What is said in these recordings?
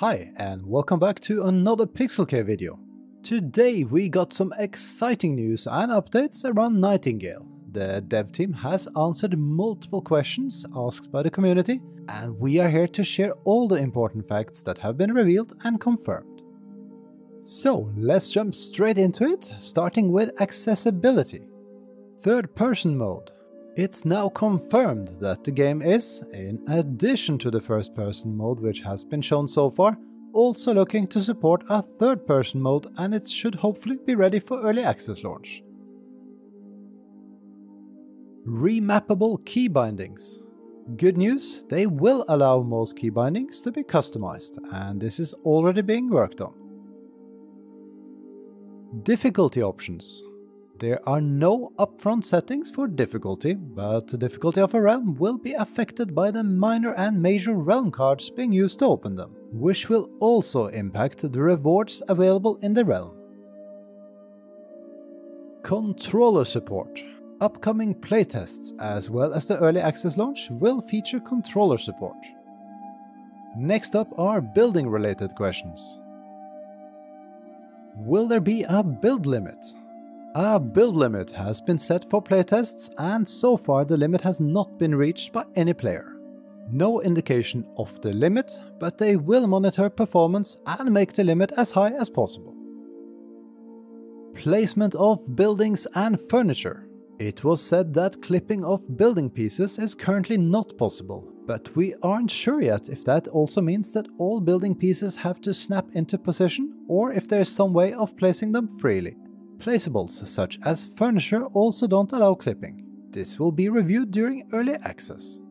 Hi and welcome back to another Pixelcave video. Today we got some exciting news and updates around Nightingale. The dev team has answered multiple questions asked by the community, and we are here to share all the important facts that have been revealed and confirmed. So let's jump straight into it, starting with accessibility. Third-person mode. It's now confirmed that the game is, in addition to the first-person mode which has been shown so far, also looking to support a third-person mode, and it should hopefully be ready for early access launch. Remappable key bindings. Good news, they will allow most key bindings to be customized, and this is already being worked on. Difficulty options. There are no upfront settings for difficulty, but the difficulty of a realm will be affected by the minor and major realm cards being used to open them, which will also impact the rewards available in the realm. Controller support. Upcoming playtests as well as the early access launch will feature controller support. Next up are building related questions. Will there be a build limit? A build limit has been set for playtests, and so far the limit has not been reached by any player. No indication of the limit, but they will monitor performance and make the limit as high as possible. Placement of buildings and furniture. It was said that clipping of building pieces is currently not possible, but we aren't sure yet if that also means that all building pieces have to snap into position or if there is some way of placing them freely. Placeables such as furniture also don't allow clipping. This will be reviewed during early access.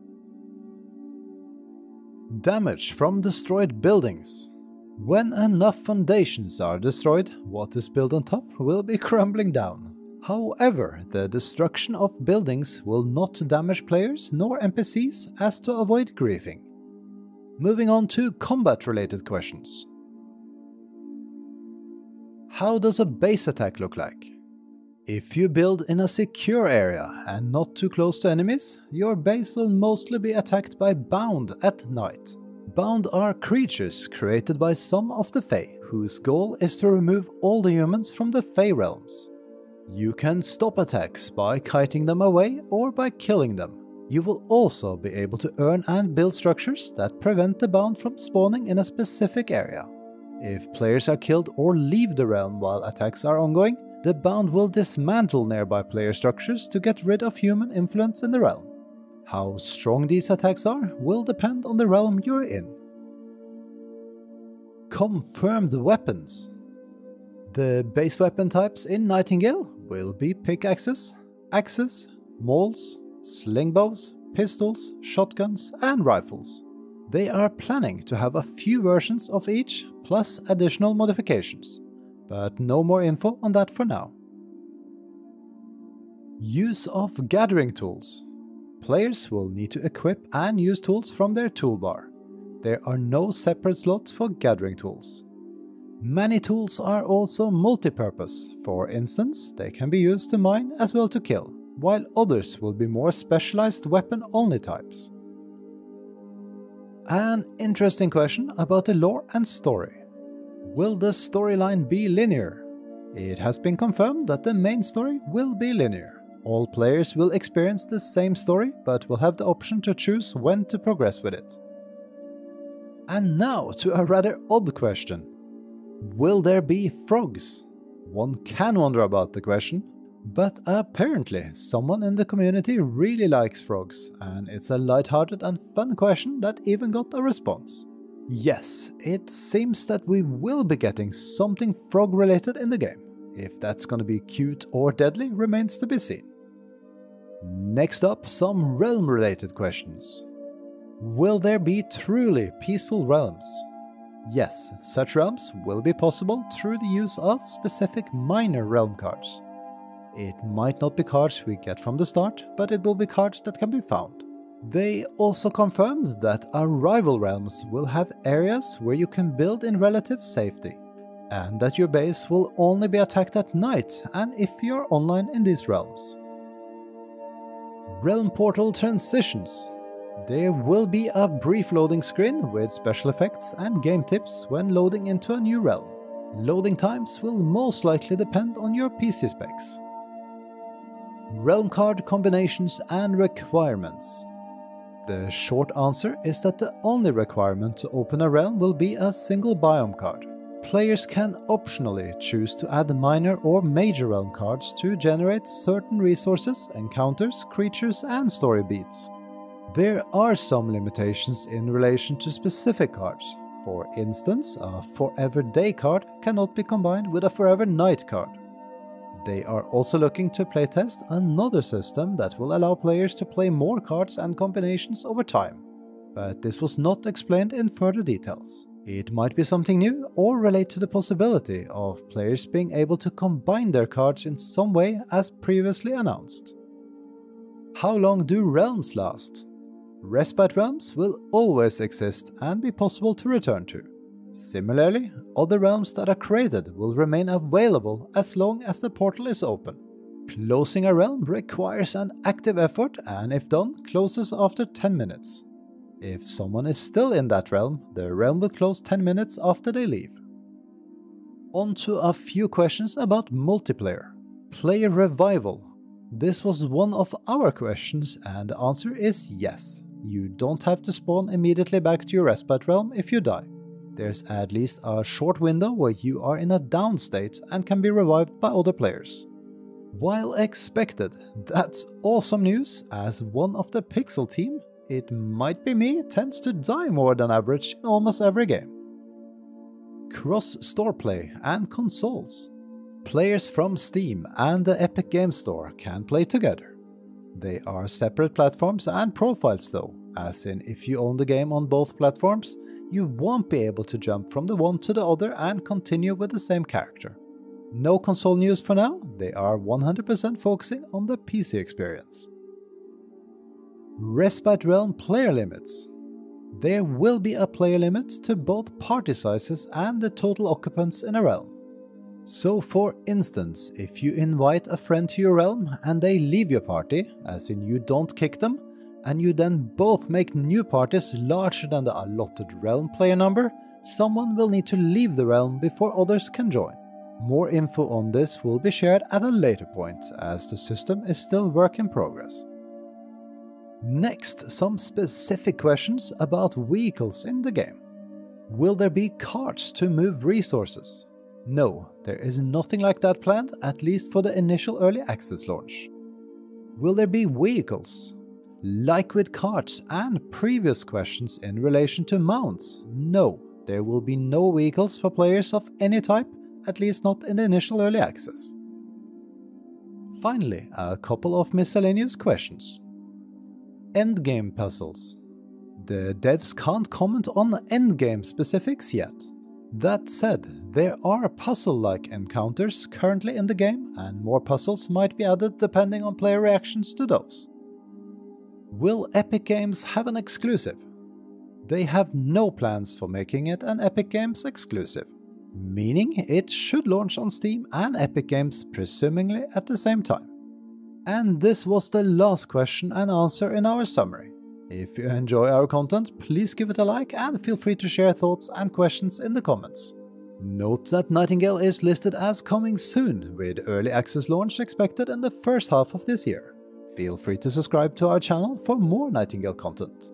Damage from destroyed buildings. When enough foundations are destroyed, what is built on top will be crumbling down. However, the destruction of buildings will not damage players nor NPCs as to avoid griefing. Moving on to combat-related questions. How does a base attack look like? If you build in a secure area and not too close to enemies, your base will mostly be attacked by Bound at night. Bound are creatures created by some of the Fae, whose goal is to remove all the humans from the Fae realms. You can stop attacks by kiting them away or by killing them. You will also be able to earn and build structures that prevent the Bound from spawning in a specific area. If players are killed or leave the realm while attacks are ongoing, the Bound will dismantle nearby player structures to get rid of human influence in the realm. How strong these attacks are will depend on the realm you're in. Confirmed weapons. The base weapon types in Nightingale will be pickaxes, axes, mauls, slingbows, pistols, shotguns and rifles. They are planning to have a few versions of each, plus additional modifications, but no more info on that for now. Use of gathering tools. Players will need to equip and use tools from their toolbar. There are no separate slots for gathering tools. Many tools are also multi-purpose. For instance, they can be used to mine as well to kill, while others will be more specialized weapon-only types. An interesting question about the lore and story. Will the storyline be linear? It has been confirmed that the main story will be linear. All players will experience the same story, but will have the option to choose when to progress with it. And now to a rather odd question. Will there be frogs? One can wonder about the question, but apparently someone in the community really likes frogs, and it's a lighthearted and fun question that even got a response. Yes, it seems that we will be getting something frog related in the game. If that's gonna be cute or deadly remains to be seen. Next up, some realm related questions. Will there be truly peaceful realms? Yes, such realms will be possible through the use of specific minor realm cards. It might not be cards we get from the start, but it will be cards that can be found. They also confirmed that our rival realms will have areas where you can build in relative safety, and that your base will only be attacked at night and if you're online in these realms. Realm portal transitions. There will be a brief loading screen with special effects and game tips when loading into a new realm. Loading times will most likely depend on your PC specs. Realm card combinations and requirements. The short answer is that the only requirement to open a realm will be a single biome card. Players can optionally choose to add minor or major realm cards to generate certain resources, encounters, creatures, and story beats. There are some limitations in relation to specific cards. For instance, a Forever Day card cannot be combined with a Forever Night card. They are also looking to playtest another system that will allow players to play more cards and combinations over time, but this was not explained in further details. It might be something new or relate to the possibility of players being able to combine their cards in some way as previously announced. How long do realms last? Respite realms will always exist and be possible to return to. Similarly, other realms that are created will remain available as long as the portal is open. Closing a realm requires an active effort and if done, closes after 10 minutes. If someone is still in that realm, the realm will close 10 minutes after they leave. On to a few questions about multiplayer. Player revival. This was one of our questions and the answer is yes. You don't have to spawn immediately back to your respite realm if you die. There's at least a short window where you are in a down state and can be revived by other players. While expected, that's awesome news as one of the Pixel team, it might be me, tends to die more than average in almost every game. Cross-store play and consoles. Players from Steam and the Epic Games Store can play together. They are separate platforms and profiles though, as in if you own the game on both platforms, you won't be able to jump from the one to the other and continue with the same character. No console news for now, they are 100% focusing on the PC experience. Respite Realm player limits. There will be a player limit to both party sizes and the total occupants in a realm. So for instance, if you invite a friend to your realm and they leave your party, as in you don't kick them, and you then both make new parties larger than the allotted realm player number, someone will need to leave the realm before others can join. More info on this will be shared at a later point, as the system is still work in progress. Next, some specific questions about vehicles in the game. Will there be carts to move resources? No, there is nothing like that planned, at least for the initial early access launch. Will there be vehicles? Like with carts and previous questions in relation to mounts, no, there will be no vehicles for players of any type, at least not in the initial early access. Finally, a couple of miscellaneous questions. Endgame puzzles. The devs can't comment on endgame specifics yet. That said, there are puzzle-like encounters currently in the game, and more puzzles might be added depending on player reactions to those. Will Epic Games have an exclusive? They have no plans for making it an Epic Games exclusive, meaning it should launch on Steam and Epic Games presumably at the same time. And this was the last question and answer in our summary. If you enjoy our content, please give it a like and feel free to share thoughts and questions in the comments. Note that Nightingale is listed as coming soon, with early access launch expected in the first half of this year. Feel free to subscribe to our channel for more Nightingale content.